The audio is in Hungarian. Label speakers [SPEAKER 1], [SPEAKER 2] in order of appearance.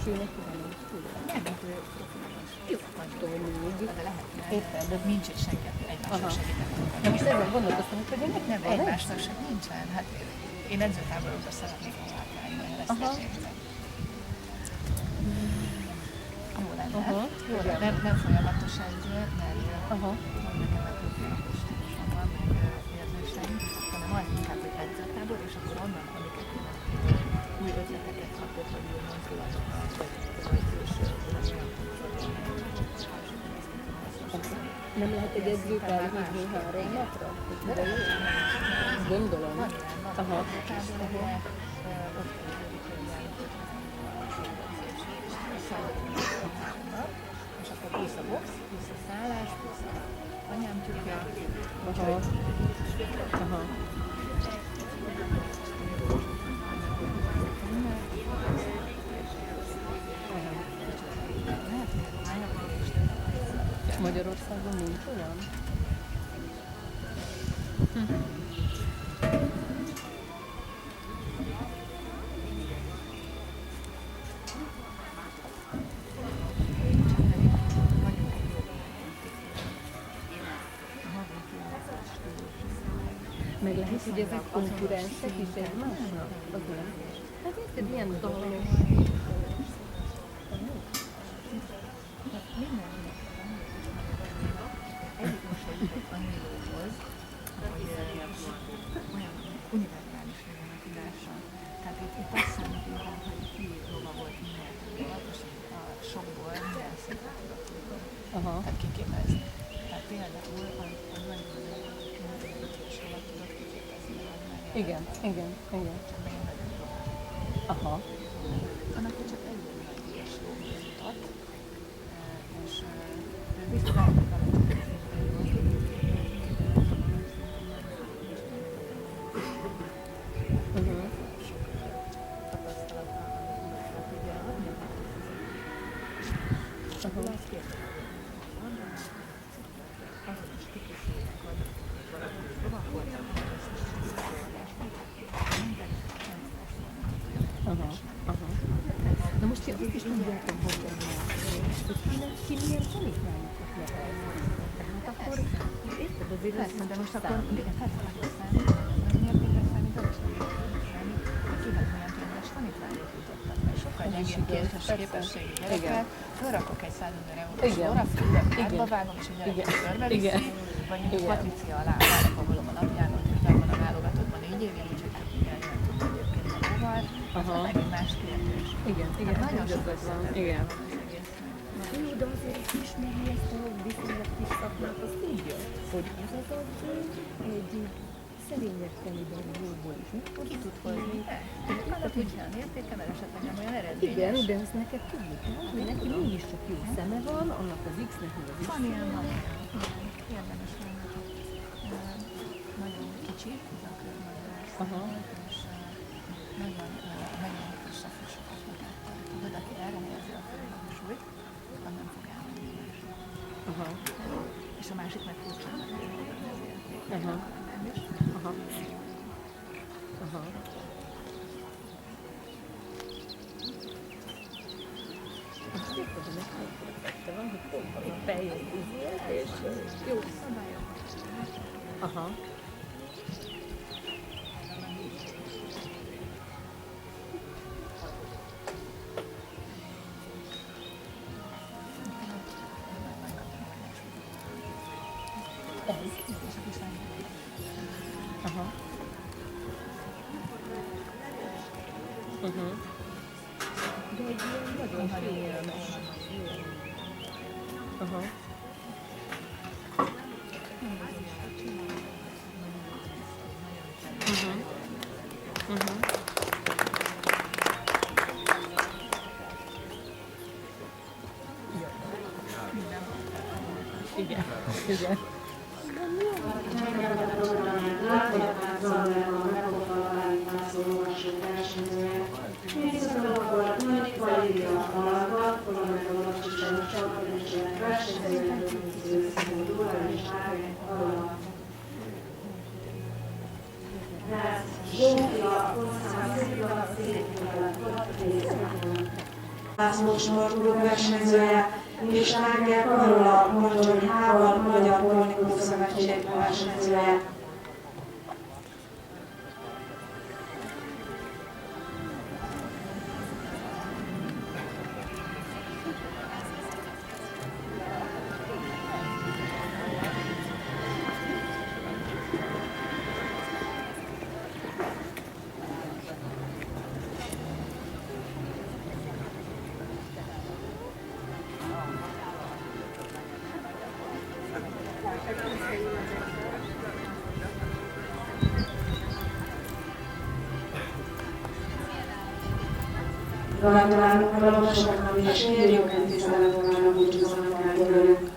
[SPEAKER 1] és őnek van.
[SPEAKER 2] Nem, mert ő
[SPEAKER 1] Jó, attól még.
[SPEAKER 2] de lehetne.
[SPEAKER 1] Érted?
[SPEAKER 2] De nincs is senki, aki egymással segítenek.
[SPEAKER 1] De most ezen gondolkoztam, hogy ennek
[SPEAKER 2] Nem,
[SPEAKER 1] van egy?
[SPEAKER 2] egymással sem nincsen. Hát én edzőtáborokba szeretnék járkálni, mert ezt tényleg. Jó lenne.
[SPEAKER 1] Jó lenne.
[SPEAKER 2] Nem folyamatos edző, mert
[SPEAKER 1] Aha.
[SPEAKER 2] van nekem a profilakos stílusom van, meg érzéseim, hanem az inkább, hogy edzőtábor, és akkor onnan, amiket én új ötleteket kapok, vagy új mozdulatokat, vagy külső
[SPEAKER 1] Nem lehet egy edzőt elhívni 3 napra?
[SPEAKER 2] de jó.
[SPEAKER 1] Gondolom.
[SPEAKER 2] Van ilyen, van
[SPEAKER 1] Aha.
[SPEAKER 2] edzőtábor, de ott kezdődik egy ilyen és akkor plusz a box, plusz a szállás, plusz a anyám tudja,
[SPEAKER 1] Aha. Aha. És Magyarországon nincs olyan? Meg lehet, hogy ezek konkurensek is egymásnak? Az nem. Hát érted, ilyen dalok.
[SPEAKER 2] Egyik most jutott annyi jóhoz, hogy olyan univerzális legyen a tudása. Tehát itt azt számít inkább, hogy ki lova volt minél többet, és a sokból minden szinten tudott tudni.
[SPEAKER 1] Aha.
[SPEAKER 2] Tehát kiképezni. Tehát például az nagyon és hova tudott kiképezni.
[SPEAKER 1] Igen, igen, igen.
[SPEAKER 2] Csak nagyon nagyon jó.
[SPEAKER 1] Aha.
[SPEAKER 2] Annak csak egy és jó mutat, és biztos látjuk vele,
[SPEAKER 1] Na most én azt is tudjátok, hogy ki milyen tanítványokat nevel. Tehát akkor, érted, azért
[SPEAKER 2] persze, de most akkor igen, persze nagyon számít, az miért számít, az is nagyon számít, hogy ki hát milyen tényleges tanítványok jutottak, mert sokkal gyengébb képességi gyerekkel fölrakok egy 100 000 eurós óra, fülök, hátba vágom, és a gyerek körbeviszi, vagy mondjuk Patricia alá rápakolom a napjánon, és meg van a válogatottban 4 évig, úgyhogy csak igen, jön tudni egyébként magával, az megint más kérdés.
[SPEAKER 1] Igen,
[SPEAKER 2] Nagyon sok összetett
[SPEAKER 1] igen.
[SPEAKER 2] van az egésznek.
[SPEAKER 1] Jó, de azért ismerni ezt a viszonylag kis szakmát, az tudja, hogy ez az edző egy szerényebb kaliberű jóból is.
[SPEAKER 2] Ki tud hozni? Annak nincs olyan értéke, mert esetleg nem olyan eredményes.
[SPEAKER 1] Igen, de ezt neked tudni kell, hogy neki mégiscsak jó szeme van, annak az X-nek, meg az
[SPEAKER 2] Van
[SPEAKER 1] Y-nek.
[SPEAKER 2] ilyen, van ilyen. Érdemes lenne. Nagyon kicsi, ez a körmagolás, és nagyon kisebb sokat láttam. Tudod, aki erre helyezi a főhangsúlyt, az nem fog elmenni másra. És a másik meg furcsának érni ezért.
[SPEAKER 1] Azt érted, hogy megfogta van, hogy pont a feljön izélt, és jó szabályok. Aha. Aha. De egy ilyen nagyon félelmes. Aha. Igen. Igen.
[SPEAKER 3] László sportklub versenyzője, és Láger Karola Mocsonyi Hával, Magyar Pornikó Szövetség versenyzője. Gratulálunk a lovasoknak, és kérjük, hogy tiszteletben búcsúzzanak el tőlük.